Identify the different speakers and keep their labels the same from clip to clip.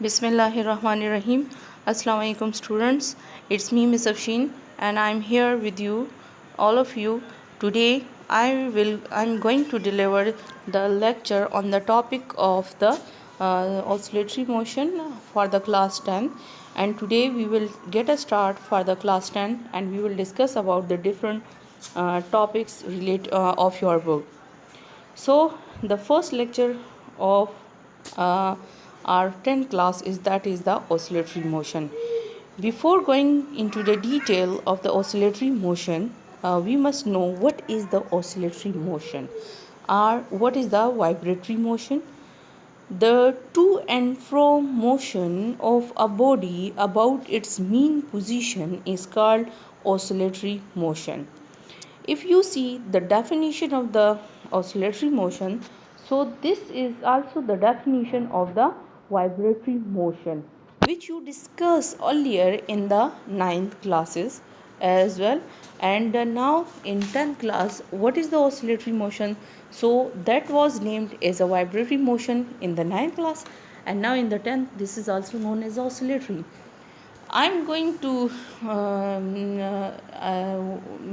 Speaker 1: Bismillahirrahmanirrahim. Assalamu alaikum students. It's me Miss Afshin and I'm here with you all of you. Today I'm going to deliver the lecture on the topic of the oscillatory motion for the class 10, and today we will get a start for the class 10 and we will discuss about the different topics of your book. So the first lecture of uh, our 10th class is the oscillatory motion. Before going into the detail of the oscillatory motion, we must know what is the oscillatory motion or what is the vibratory motion. The to and fro motion of a body about its mean position is called oscillatory motion. If you see the definition of the oscillatory motion, so this is also the definition of the vibratory motion, which you discussed earlier in the 9th classes as well. And now in 10th class, what is the oscillatory motion? So that was named as a vibratory motion in the 9th class, and now in the 10th this is also known as oscillatory. I'm going to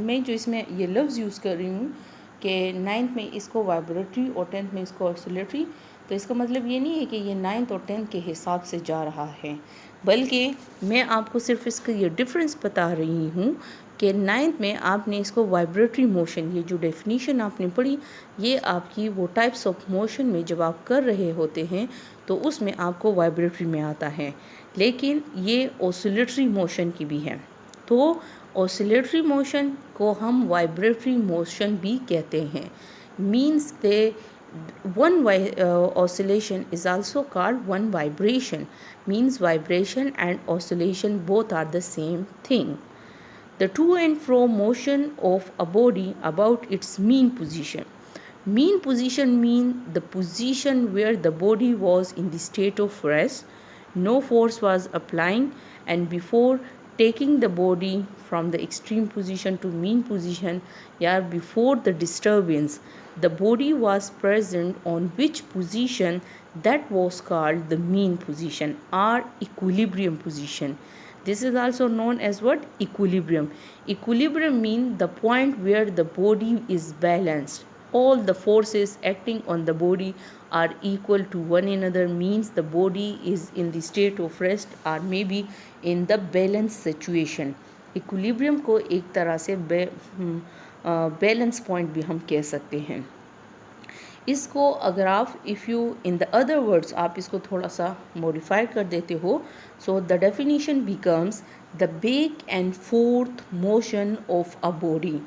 Speaker 1: मैं जो इसमें ये लफ्ज़ use कर रही हूँ कि 9th में इसको वाइब्रेटरी और 10th में इसको ऑसिलेटरी, तो इसका मतलब ये नहीं है कि ये 9th और 10th के हिसाब से जा रहा है, बल्कि मैं आपको सिर्फ इसका ये डिफरेंस बता रही हूँ कि 9th में आपने इसको वाइब्रेटरी मोशन, ये जो डेफिनीशन आपने पढ़ी, ये आपकी वो टाइप्स ऑफ मोशन में जब आप कर रहे होते हैं तो उसमें आपको वाइब्रेटरी में आता है, लेकिन ये ऑसिलेटरी मोशन की भी है। तो ऑसिलेटरी मोशन को हम वाइब्रेटरी मोशन भी कहते हैं। Means they one oscillation is also called one vibration. Means vibration and oscillation both are the same thing. The to and fro motion of a body about its mean position. Mean position means the position where the body was in the state of rest, no force was applying, and before taking the body from the extreme position to mean position, before the disturbance, the body was present on which position, that was called the mean position or equilibrium position. This is also known as what? Equilibrium. Equilibrium means the point where the body is balanced. All the forces acting on the body are equal to one another, means the body is in the state of rest or maybe in the balanced situation. Equilibrium को एक तरह से balance point भी हम कह सकते हैं। इसको अगर आप if you in the other words आप इसको थोड़ा सा मॉडिफाई कर देते हो, so the definition becomes the back and forth motion of a body.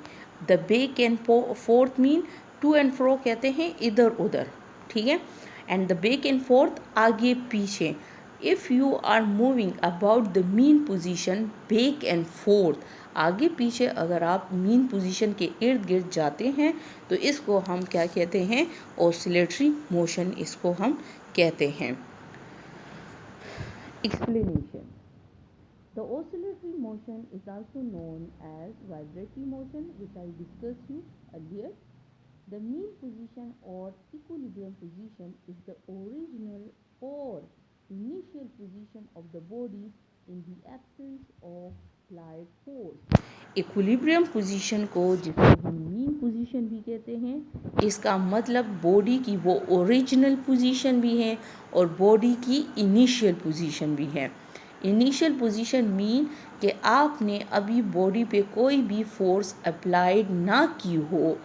Speaker 1: The back and forth mean to and fro कहते हैं इधर उधर, ठीक है, and the back and forth आगे पीछे। If you are moving about the mean position back and forth, आगे पीछे अगर आप मीन पोजीशन के इर्द गिर्द जाते हैं तो इसको हम क्या कहते हैं? ऑसिलेटरी मोशन इसको हम कहते हैं। Explanation. The oscillatory motion is also known as vibratory motion, which I discussed you earlier. The mean position or equilibrium position is the original or initial position of the body in the absence of applied force. Equilibrium position को जिसे हम mean position भी कहते हैं, इसका मतलब body की वो ओरिजिनल पोजीशन भी है और बॉडी की इनिशियल पोजीशन भी है। इनिशियल पोजीशन मीन कि आपने अभी बॉडी पे कोई भी फोर्स अप्लाइड ना की हो।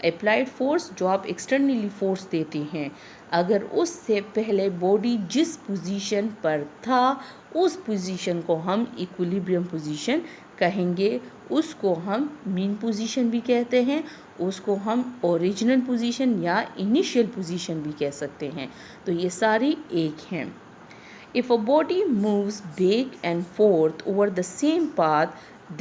Speaker 1: अप्लाइड फोर्स जो आप एक्सटर्नली फोर्स देते हैं, अगर उससे पहले बॉडी जिस पोजीशन पर था उस पोजीशन को हम इक्विलिब्रियम पोजीशन कहेंगे। उसको हम मीन पोजीशन भी कहते हैं, उसको हम ओरिजिनल पोजीशन या इनिशियल पोजीशन भी कह सकते हैं। तो ये सारी एक हैं। If a body moves back and forth over the same path,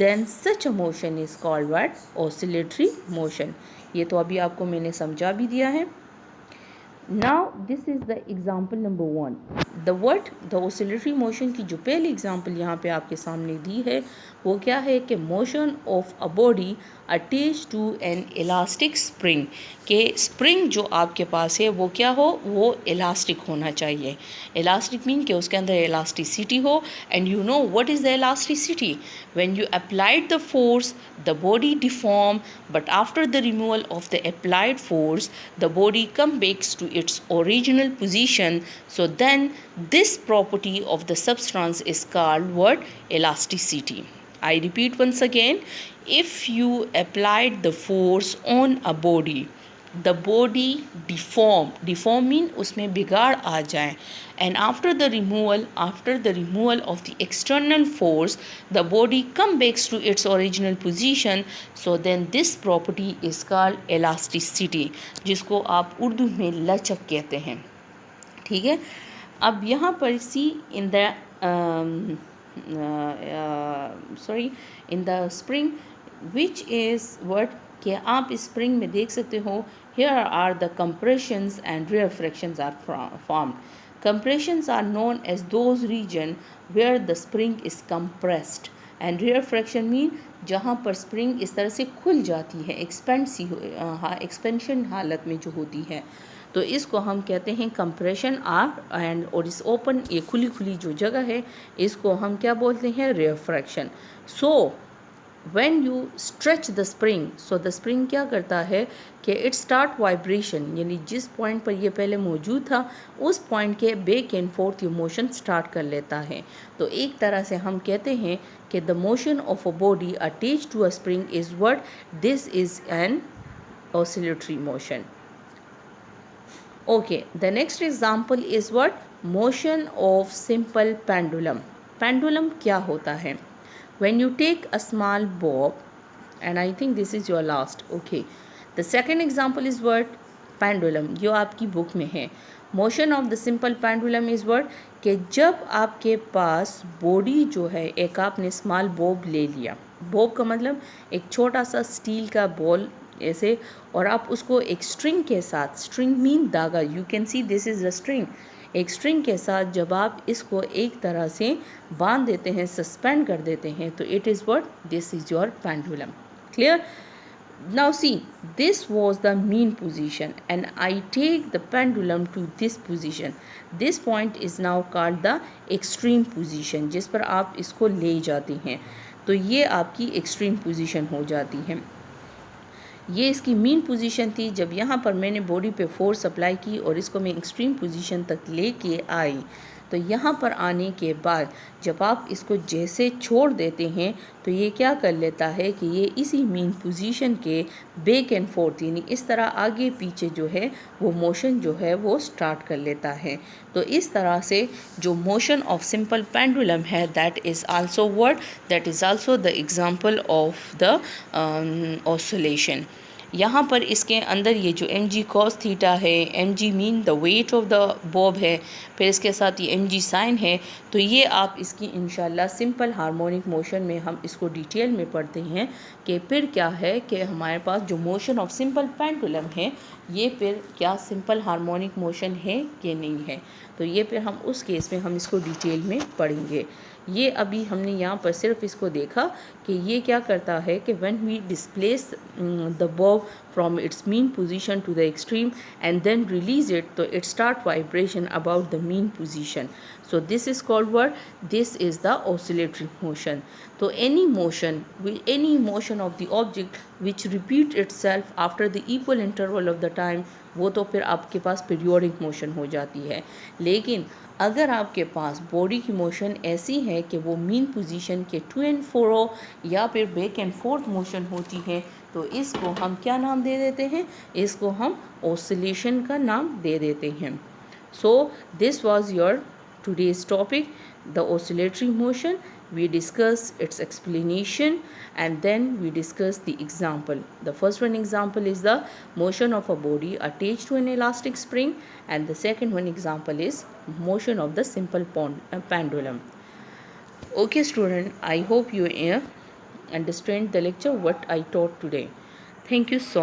Speaker 1: then such a motion is called what? Oscillatory motion. ये तो अभी आपको मैंने समझा भी दिया है। Now this is the example number 1. The oscillatory motion की जो पहली एग्जाम्पल यहाँ पे आपके सामने दी है वो क्या है कि motion of a body attach to an elastic spring, के स्प्रिंग जो आपके पास है वो क्या हो, वो इलास्टिक होना चाहिए. इलास्टिक मीन कि उसके अंदर इलास्टिसिटी हो. And you know what is the elasticity? When you applied the force the body deform, but after the removal of the applied force the body comes back to its original position. So then this property of the substance is called what? Elasticity. I repeat once again, if you applied the force on a body, the body deform mean उसमें बिगाड़ आ जाए. And after the removal of the external force the body come back to its original position. So then this property is called elasticity, जिसको आप उर्दू में लचक कहते हैं. ठीक है. अब यहाँ पर see in the in the spring which is what, कि आप इस स्प्रिंग में देख सकते हो here are the compressions and rearfractions are formed. Compressions are known as those region where the spring is compressed and rearfraction mean जहाँ पर spring इस तरह से खुल जाती है, एक्सपेंशन हालत में जो होती है, तो इसको हम कहते हैं कंप्रेशन आर. एंड और इस ओपन ये खुली खुली जो जगह है इसको हम क्या बोलते हैं? Refraction. So when you stretch the spring, so the spring क्या करता है कि इट स्टार्ट वाइब्रेशन, यानी जिस पॉइंट पर ये पहले मौजूद था उस पॉइंट के बैक एंड फोर्थ ये मोशन स्टार्ट कर लेता है. तो एक तरह से हम कहते हैं कि the motion of a body attach to a spring is what? This is an oscillatory motion. Okay, the next example is what? Motion of simple pendulum. Pendulum क्या होता है? When you take a small bob, and I think this is your last. Okay. The second example is what? Pendulum. जो आपकी book में है. Motion of the simple pendulum is what? कि जब आपके पास बॉडी जो है, एक आपने स्मॉल बॉब ले लिया. बॉब का मतलब एक छोटा सा स्टील का बॉल ऐसे, और आप उसको एक स्ट्रिंग के साथ, स्ट्रिंग मीन धागा, you can see this is a string, एक स्ट्रिंग के साथ जब आप इसको एक तरह से बांध देते हैं, सस्पेंड कर देते हैं, तो it is what? This is your pendulum. Clear? Now see, this was the mean position and I take the pendulum to this position. This point is now called the extreme position, जिस पर आप इसको ले जाते हैं, तो ये आपकी एक्सट्रीम पोजीशन हो जाती है. ये इसकी मीन पोजीशन थी. जब यहाँ पर मैंने बॉडी पे फोर्स अप्लाई की और इसको मैं एक्सट्रीम पोजीशन तक लेके आई, तो यहाँ पर आने के बाद जब आप इसको जैसे छोड़ देते हैं तो ये क्या कर लेता है कि ये इसी मीन पोजीशन के बैक एंड फोर्थ, यानी इस तरह आगे पीछे जो है वो मोशन जो है वो स्टार्ट कर लेता है. तो इस तरह से जो मोशन ऑफ सिंपल पेंडुलम है, that is also what? That is also the example of the oscillation. यहाँ पर इसके अंदर ये जो mg cos थीटा है, mg mean the weight of the Bob है, फिर इसके साथ ये mg साइन है, तो ये आप इसकी इंशाल्लाह सिंपल हार्मोनिक मोशन में हम इसको डिटेल में पढ़ते हैं कि फिर क्या है कि हमारे पास जो मोशन ऑफ सिंपल पेंडुलम है ये फिर क्या सिंपल हार्मोनिक मोशन है कि नहीं है. तो ये फिर हम उस केस में हम इसको डिटेल में पढ़ेंगे. ये अभी हमने यहाँ पर सिर्फ इसको देखा कि ये क्या करता है कि when we displace the bob from its mean position to the extreme and then release it, तो it start vibration about the mean position. So this is called what? This is the oscillatory motion. So any motion of the object which repeat itself after the equal interval of the time, वो तो फिर आपके पास periodic motion हो जाती है. लेकिन अगर आपके पास बॉडी की मोशन ऐसी है कि वो मीन पोजीशन के टू एंड फ्रो या फिर बैक एंड फोर्थ मोशन होती है, तो इसको हम क्या नाम दे देते हैं? इसको हम ऑसिलेशन का नाम दे देते हैं. So this was your today's topic, the oscillatory motion. We discuss its explanation and then we discuss the example. The first one example is the motion of a body attached to an elastic spring, and the second one example is motion of the simple pendulum. Okay student, I hope you understand the lecture what I taught today. Thank you so much.